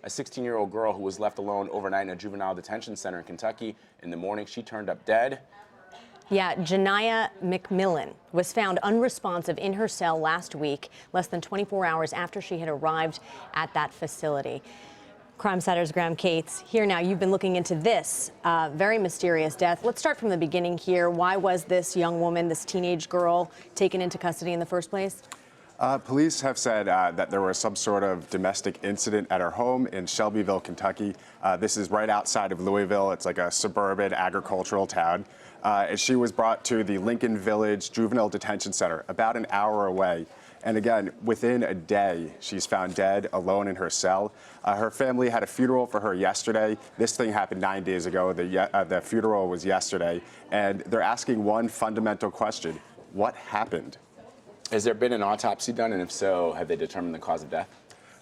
a 16-year-old girl who was left alone overnight in a juvenile detention center in Kentucky. In the morning, she turned up dead. Yeah, Janiyah McMillan was found unresponsive in her cell last week, less than 24 hours after she had arrived at that facility. Crimesider's Graham Cates here now. You've been looking into this very mysterious death. Let's start from the beginning here. Why was this young woman, this teenage girl, taken into custody in the first place? Police have said that there was some sort of domestic incident at her home in Shelbyville, Kentucky. This is right outside of Louisville. It's like a suburban agricultural town. And she was brought to the Lincoln Village Juvenile Detention Center, about an hour away. And again, within a day, she's found dead, alone in her cell. Her family had a funeral for her yesterday. This thing happened 9 days ago. The funeral was yesterday. And they're asking one fundamental question: what happened? Has there been an autopsy done, and if so, have they determined the cause of death?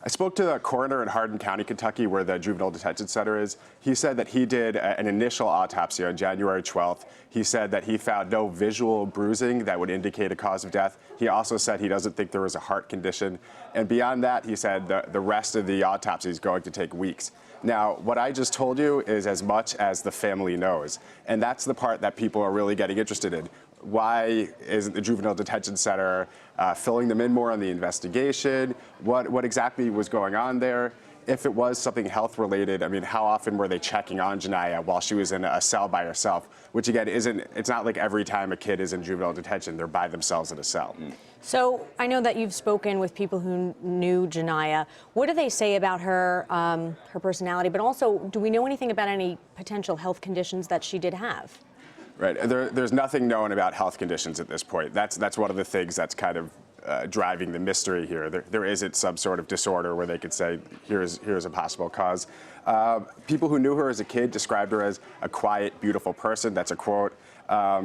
I spoke to the coroner in Hardin County, Kentucky, where the juvenile detention center is. He said that he did an initial autopsy on January 12th. He said that he found no visual bruising that would indicate a cause of death. He also said he doesn't think there was a heart condition. And beyond that, he said the rest of the autopsy is going to take weeks. Now, what I just told you is as much as the family knows. And that's the part that people are really getting interested in. Why isn't the juvenile detention center filling them in more on the investigation? What exactly was going on there? If it was something health related, I mean, how often were they checking on Janiyah while she was in a cell by herself? Which again, it's not like every time a kid is in juvenile detention, they're by themselves in a cell. So I know that you've spoken with people who knew Janiyah. What do they say about her, her personality? But also, do we know anything about any potential health conditions that she did have? Right. There's nothing known about health conditions at this point. That's one of the things that's kind of driving the mystery here. There isn't some sort of disorder where they could say, here's a possible cause. People who knew her as a kid described her as a quiet, beautiful person. That's a quote.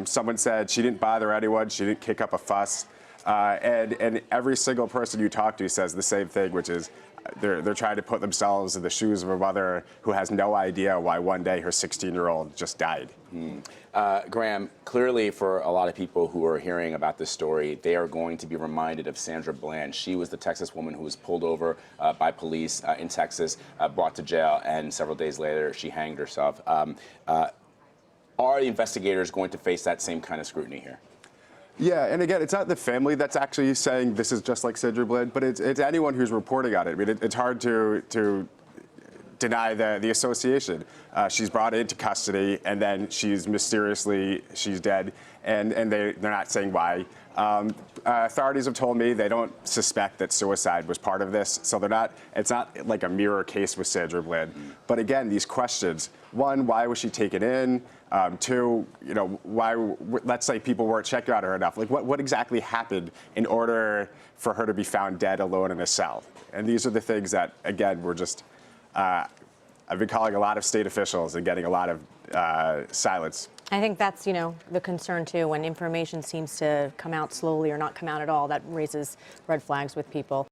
Someone said she didn't bother anyone. She didn't kick up a fuss. And every single person you talk to says the same thing, which is they're trying to put themselves in the shoes of a mother who has no idea why one day her 16-year-old just died. Graham, clearly for a lot of people who are hearing about this story, they are going to be reminded of Sandra Bland. She was the Texas woman who was pulled over by police in Texas, brought to jail, and several days later she hanged herself. Are the investigators going to face that same kind of scrutiny here? Yeah, and again, it's not the family that's actually saying this is just like Sandra Bland, but it's anyone who's reporting on it. I mean, it's hard to deny the association. She's brought into custody, and then she's dead, and they're not saying why. Authorities have told me they don't suspect that suicide was part of this, so it's not like a mirror case with Sandra Bland. But again, these questions: one, why was she taken in? Two, why? Let's say people weren't checking on her enough. Like, what exactly happened in order for her to be found dead alone in a cell? And these are the things that, again, we're just. I've been calling a lot of state officials and getting a lot of silence. I think that's, the concern, too. When information seems to come out slowly or not come out at all, that raises red flags with people.